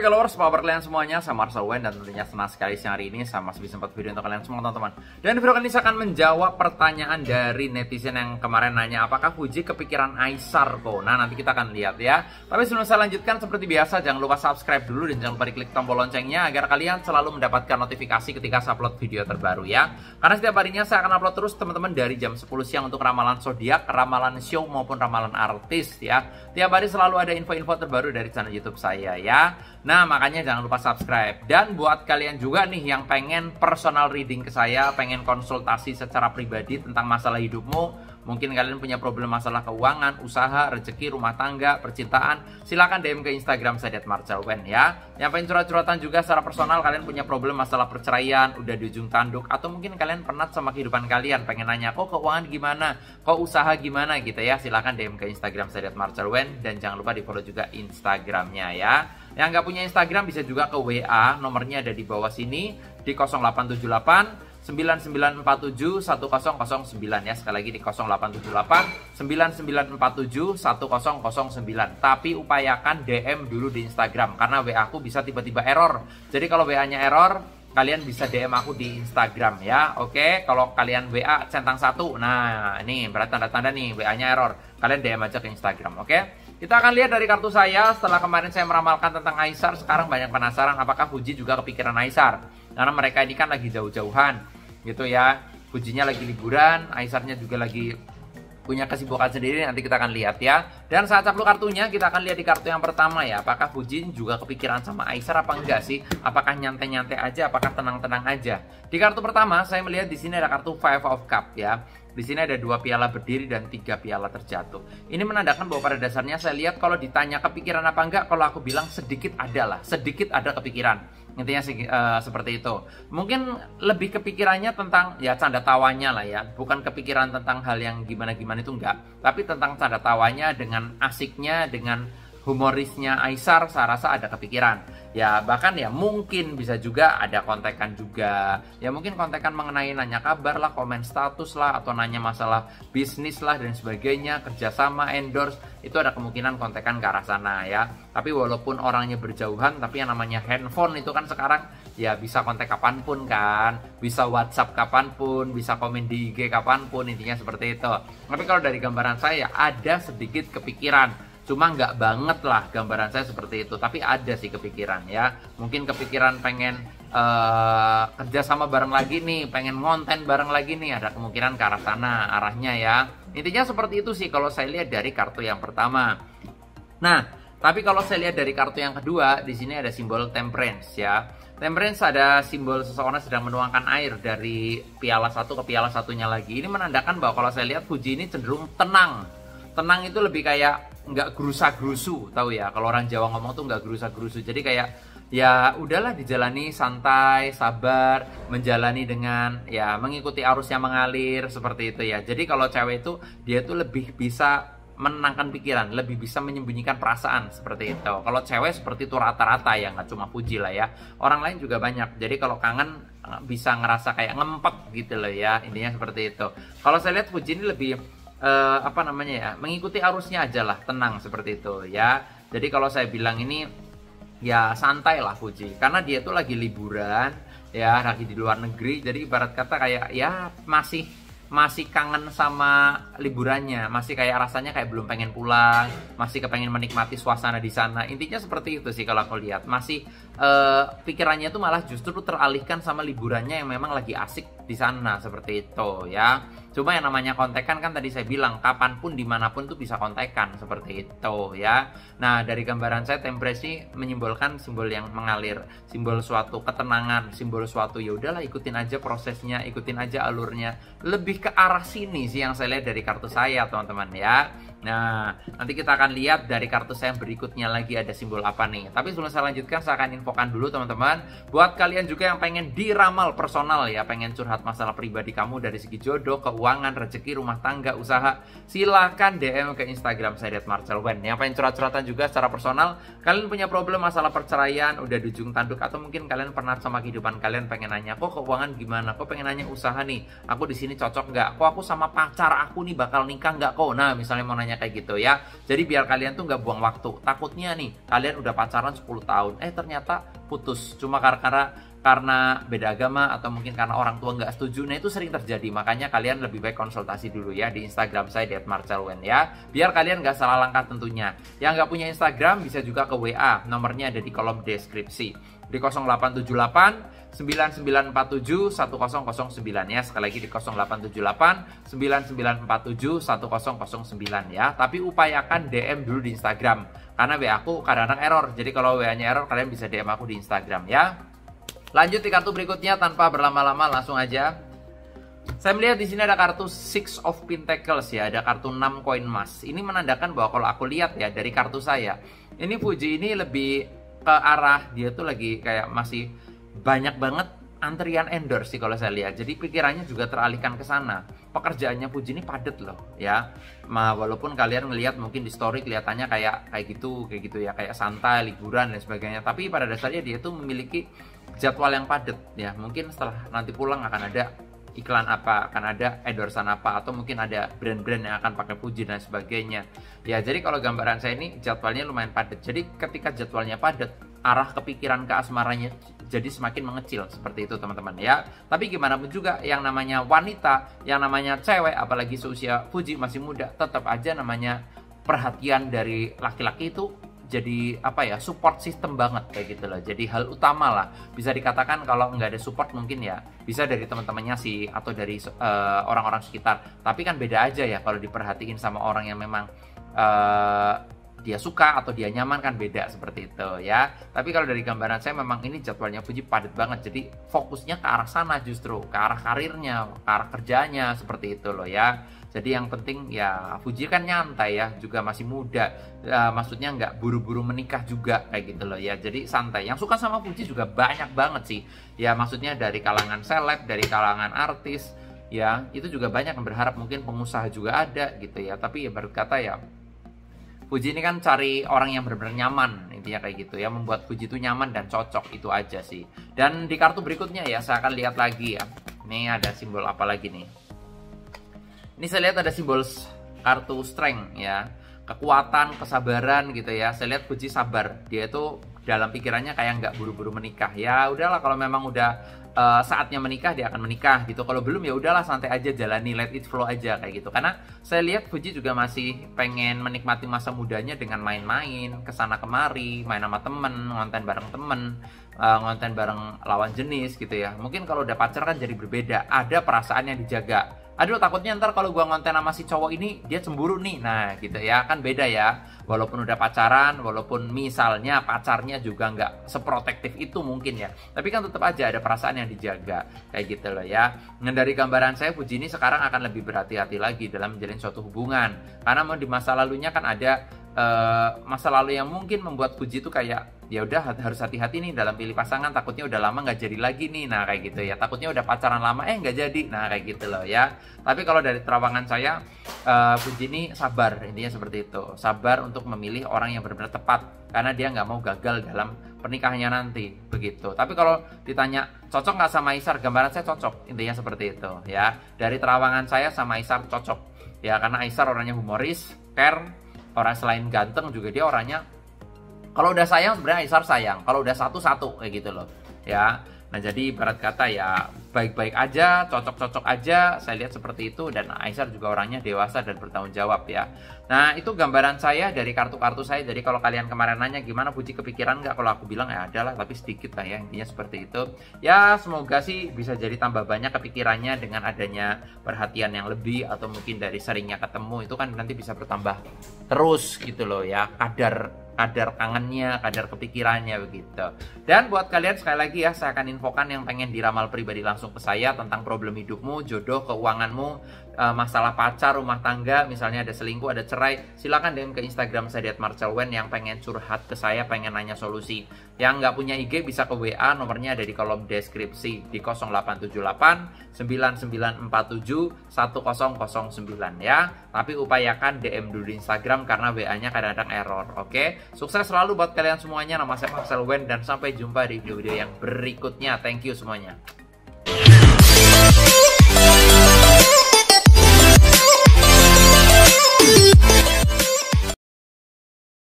Hai followers, apa kabar kalian semuanya? Saya Marcel Wen dan tentunya senang sekali siang hari ini saya masih bisa sempat video untuk kalian semua teman-teman. Dan video kali ini saya akan menjawab pertanyaan dari netizen yang kemarin nanya apakah Fuji kepikiran Aisar kok. Nah, nanti kita akan lihat ya. Tapi sebelum saya lanjutkan, seperti biasa jangan lupa subscribe dulu dan jangan lupa diklik tombol loncengnya agar kalian selalu mendapatkan notifikasi ketika saya upload video terbaru ya. Karena setiap harinya saya akan upload terus teman-teman dari jam 10 siang untuk ramalan zodiak, ramalan show maupun ramalan artis ya. Tiap hari selalu ada info-info terbaru dari channel YouTube saya ya. Nah, makanya jangan lupa subscribe. Dan buat kalian juga nih yang pengen personal reading ke saya, pengen konsultasi secara pribadi tentang masalah hidupmu, mungkin kalian punya problem masalah keuangan, usaha, rezeki, rumah tangga, percintaan, silakan DM ke Instagram saya @marcelwen ya. Yang pengen curhat-curhatan juga secara personal, kalian punya problem masalah perceraian, udah di ujung tanduk, atau mungkin kalian penat sama kehidupan kalian, pengen nanya kok keuangan gimana, kok usaha gimana gitu ya, silakan DM ke Instagram saya @marcelwen dan jangan lupa di follow juga Instagramnya ya. Yang nggak punya Instagram bisa juga ke WA, nomornya ada di bawah sini di 0878 9947 1009 ya. Sekali lagi di 0878 9947 1009. Tapi upayakan DM dulu di Instagram karena WA aku bisa tiba-tiba error. Jadi kalau WA-nya error, kalian bisa DM aku di Instagram ya. Oke, kalau kalian WA centang 1, nah ini berarti tanda-tanda nih WA-nya error. Kalian DM aja ke Instagram, oke? Kita akan lihat dari kartu saya. Setelah kemarin saya meramalkan tentang Aisar, sekarang banyak penasaran apakah Fuji juga kepikiran Aisar. Karena mereka ini kan lagi jauh-jauhan gitu ya. Fujinya lagi liburan, Aisarnya juga lagi punya kesibukan sendiri, nanti kita akan lihat ya. Dan saat caplu kartunya, kita akan lihat di kartu yang pertama ya. Apakah Fuji juga kepikiran sama Aisar apa enggak sih? Apakah nyantai-nyantai aja, apakah tenang-tenang aja? Di kartu pertama, saya melihat di sini ada kartu Five of Cup ya. Di sini ada 2 piala berdiri dan 3 piala terjatuh. Ini menandakan bahwa pada dasarnya saya lihat kalau ditanya kepikiran apa enggak, kalau aku bilang sedikit ada kepikiran. Intinya seperti itu. Mungkin lebih kepikirannya tentang ya canda tawanya lah ya. Bukan kepikiran tentang hal yang gimana-gimana itu enggak. Tapi tentang canda tawanya dengan asiknya, dengan humorisnya Aisar, saya rasa ada kepikiran. Ya bahkan ya mungkin bisa juga ada kontekan juga. Ya mungkin kontekan mengenai nanya kabar lah, komen status lah, atau nanya masalah bisnis lah dan sebagainya, kerjasama, endorse. Itu ada kemungkinan kontekan ke arah sana ya. Tapi walaupun orangnya berjauhan, tapi yang namanya handphone itu kan sekarang ya bisa kontak kapanpun kan. Bisa WhatsApp kapanpun, bisa komen di IG kapanpun, intinya seperti itu. Tapi kalau dari gambaran saya ada sedikit kepikiran. Cuma nggak banget lah gambaran saya seperti itu. Tapi ada sih kepikiran ya. Mungkin kepikiran pengen kerja sama bareng lagi nih, pengen ngonten bareng lagi nih, ada kemungkinan ke arah sana arahnya ya. Intinya seperti itu sih kalau saya lihat dari kartu yang pertama. Nah, tapi kalau saya lihat dari kartu yang kedua, di sini ada simbol temperance ya. Temperance ada simbol seseorang sedang menuangkan air dari piala satu ke piala satunya lagi. Ini menandakan bahwa kalau saya lihat Fuji ini cenderung tenang. Tenang itu lebih kayak nggak gerusa-gerusu, tahu ya. Kalau orang Jawa ngomong tuh nggak gerusa-gerusu. Jadi kayak ya udahlah dijalani santai, sabar, menjalani dengan ya mengikuti arus yang mengalir seperti itu ya. Jadi kalau cewek itu dia tuh lebih bisa menenangkan pikiran, lebih bisa menyembunyikan perasaan seperti itu. Kalau cewek seperti itu rata-rata ya, nggak cuma Fuji lah ya. Orang lain juga banyak. Jadi kalau kangen bisa ngerasa kayak ngempet gitu loh ya. Intinya seperti itu. Kalau saya lihat Fuji ini lebih mengikuti arusnya aja lah, tenang seperti itu ya. Jadi kalau saya bilang ini ya santai lah Fuji, karena dia tuh lagi liburan ya, lagi di luar negeri. Jadi ibarat kata kayak ya masih kangen sama liburannya, masih kayak rasanya kayak belum pengen pulang, masih kepengen menikmati suasana di sana. Intinya seperti itu sih kalau aku lihat. Masih pikirannya tuh malah justru teralihkan sama liburannya yang memang lagi asik di sana seperti itu ya. Cuma yang namanya kontekan kan tadi saya bilang kapanpun dimanapun tuh bisa kontekan seperti itu ya. Nah dari gambaran saya temperasi menyimbolkan simbol yang mengalir, simbol suatu ketenangan, simbol suatu ya udahlah ikutin aja prosesnya, ikutin aja alurnya. Lebih ke arah sini sih yang saya lihat dari kartu saya teman-teman ya. Nah nanti kita akan lihat dari kartu saya yang berikutnya lagi ada simbol apa nih. Tapi sebelum saya lanjutkan saya akan infokan dulu teman-teman. Buat kalian juga yang pengen diramal personal ya, pengen curhat masalah pribadi kamu dari segi jodoh, keuangan, rezeki, rumah tangga, usaha, silahkan DM ke Instagram saya @marcelwen. Yang pengen curhat-curhatan juga secara personal, kalian punya problem masalah perceraian, udah di ujung tanduk, atau mungkin kalian pernah sama kehidupan kalian pengen nanya, kok keuangan gimana, kok pengen nanya usaha nih, aku di sini cocok nggak, kok aku sama pacar aku nih bakal nikah nggak kok. Nah misalnya mau nanya semuanya kayak gitu ya. Jadi biar kalian tuh nggak buang waktu. Takutnya nih kalian udah pacaran 10 tahun, ternyata putus cuma karena beda agama atau mungkin karena orang tua nggak setuju. Nah itu sering terjadi, makanya kalian lebih baik konsultasi dulu ya di Instagram saya @marcelwen ya, biar kalian nggak salah langkah tentunya. Yang nggak punya Instagram bisa juga ke WA, nomornya ada di kolom deskripsi di 0878 9947 1009 ya. Sekali lagi di 0878 9947 1009 ya. Tapi upayakan DM dulu di Instagram karena WA aku kadang-kadang error. Jadi kalau WA-nya error kalian bisa DM aku di Instagram ya. Lanjut di kartu berikutnya tanpa berlama-lama, langsung aja. Saya melihat di sini ada kartu Six of Pentacles ya, ada kartu 6 koin emas. Ini menandakan bahwa kalau aku lihat ya dari kartu saya, ini Fuji ini lebih ke arah dia tuh lagi kayak masih banyak banget antrian endorse sih kalau saya lihat. Jadi pikirannya juga teralihkan ke sana. Pekerjaannya Fuji ini padat loh ya. Walaupun kalian ngelihat mungkin di story kelihatannya kayak gitu ya, kayak santai, liburan dan sebagainya. Tapi pada dasarnya dia tuh memiliki jadwal yang padat ya. Mungkin setelah nanti pulang akan ada iklan apa, akan ada endorsean apa, atau mungkin ada brand-brand yang akan pakai Fuji dan sebagainya ya. Jadi kalau gambaran saya ini jadwalnya lumayan padat. Jadi ketika jadwalnya padat, arah kepikiran ke asmaranya jadi semakin mengecil, seperti itu teman-teman ya. Tapi gimana pun juga yang namanya wanita, yang namanya cewek, apalagi seusia Fuji masih muda, tetap aja namanya perhatian dari laki-laki itu jadi apa ya, support system banget kayak gitu loh. Jadi hal utama lah, bisa dikatakan kalau nggak ada support mungkin ya bisa dari teman-temannya sih atau dari orang-orang sekitar. Tapi kan beda aja ya kalau diperhatiin sama orang yang memang dia suka atau dia nyaman, kan beda seperti itu ya. Tapi kalau dari gambaran saya memang ini jadwalnya Fuji padat banget. Jadi fokusnya ke arah sana, justru ke arah karirnya, ke arah kerjanya, seperti itu loh ya. Jadi yang penting ya Fuji kan nyantai ya, juga masih muda, maksudnya nggak buru-buru menikah juga kayak gitu loh ya. Jadi santai. Yang suka sama Fuji juga banyak banget sih ya, maksudnya dari kalangan seleb, dari kalangan artis ya, itu juga banyak yang berharap, mungkin pengusaha juga ada gitu ya. Tapi ya berkata ya, Fuji ini kan cari orang yang benar-benar nyaman, intinya kayak gitu ya, membuat Fuji itu nyaman dan cocok, itu aja sih. Dan di kartu berikutnya ya, saya akan lihat lagi ya. Ini ada simbol apa lagi nih? Ini saya lihat ada simbol kartu strength ya, kekuatan, kesabaran gitu ya. Saya lihat Fuji sabar, dia itu dalam pikirannya kayak nggak buru-buru menikah. Ya udahlah, kalau memang udah saatnya menikah dia akan menikah gitu. Kalau belum ya udahlah, santai aja, jalani, let it flow aja kayak gitu. Karena saya lihat Fuji juga masih pengen menikmati masa mudanya dengan main-main kesana kemari, main sama temen, ngonten bareng temen, ngonten bareng lawan jenis gitu ya. Mungkin kalau udah pacar kan jadi berbeda, ada perasaan yang dijaga. Aduh, takutnya ntar kalau gua ngonten sama si cowok ini dia cemburu nih. Nah gitu ya, kan beda ya. Walaupun udah pacaran, walaupun misalnya pacarnya juga nggak seprotektif itu mungkin ya, tapi kan tetap aja ada perasaan yang dijaga kayak gitu loh ya. Dan dari gambaran saya, Fuji ini sekarang akan lebih berhati-hati lagi dalam menjalin suatu hubungan. Karena di masa lalunya kan ada masa lalu yang mungkin membuat Fuji itu kayak ya udah harus hati-hati nih dalam pilih pasangan, takutnya udah lama nggak jadi lagi nih. Nah kayak gitu ya, takutnya udah pacaran lama nggak jadi. Nah kayak gitu loh ya. Tapi kalau dari terawangan saya, Fuji ini sabar, intinya seperti itu, sabar untuk memilih orang yang benar-benar tepat, karena dia nggak mau gagal dalam pernikahannya nanti begitu. Tapi kalau ditanya cocok nggak sama Aisar, gambaran saya cocok, intinya seperti itu ya. Dari terawangan saya sama Aisar cocok ya, karena Aisar orangnya humoris, care, orang selain ganteng juga dia orangnya, kalau udah sayang sebenarnya Aisar sayang, kalau udah satu-satu kayak gitu loh ya. Nah jadi ibarat kata ya baik-baik aja, cocok-cocok aja, saya lihat seperti itu. Dan Aisar juga orangnya dewasa dan bertanggung jawab ya. Nah itu gambaran saya dari kartu-kartu saya. Jadi kalau kalian kemarin nanya gimana Fuji kepikiran nggak, kalau aku bilang ya adalah, tapi sedikit lah ya, intinya seperti itu ya. Semoga sih bisa jadi tambah banyak kepikirannya dengan adanya perhatian yang lebih, atau mungkin dari seringnya ketemu itu kan nanti bisa bertambah terus gitu loh ya, kadar kangennya, kadar kepikirannya begitu. Dan buat kalian sekali lagi ya, saya akan infokan yang pengen diramal pribadi langsung ke saya tentang problem hidupmu, jodoh, keuanganmu, masalah pacar, rumah tangga, misalnya ada selingkuh, ada cerai, silakan DM ke Instagram saya @marcelwen. Yang pengen curhat ke saya, pengen nanya solusi, yang nggak punya IG bisa ke WA, nomornya ada di kolom deskripsi di 0878 9947 1009 ya. Tapi upayakan DM dulu di Instagram karena WA-nya kadang-kadang error. Oke, sukses selalu buat kalian semuanya. Nama saya Marcelwen dan sampai jumpa di video-video yang berikutnya. Thank you semuanya.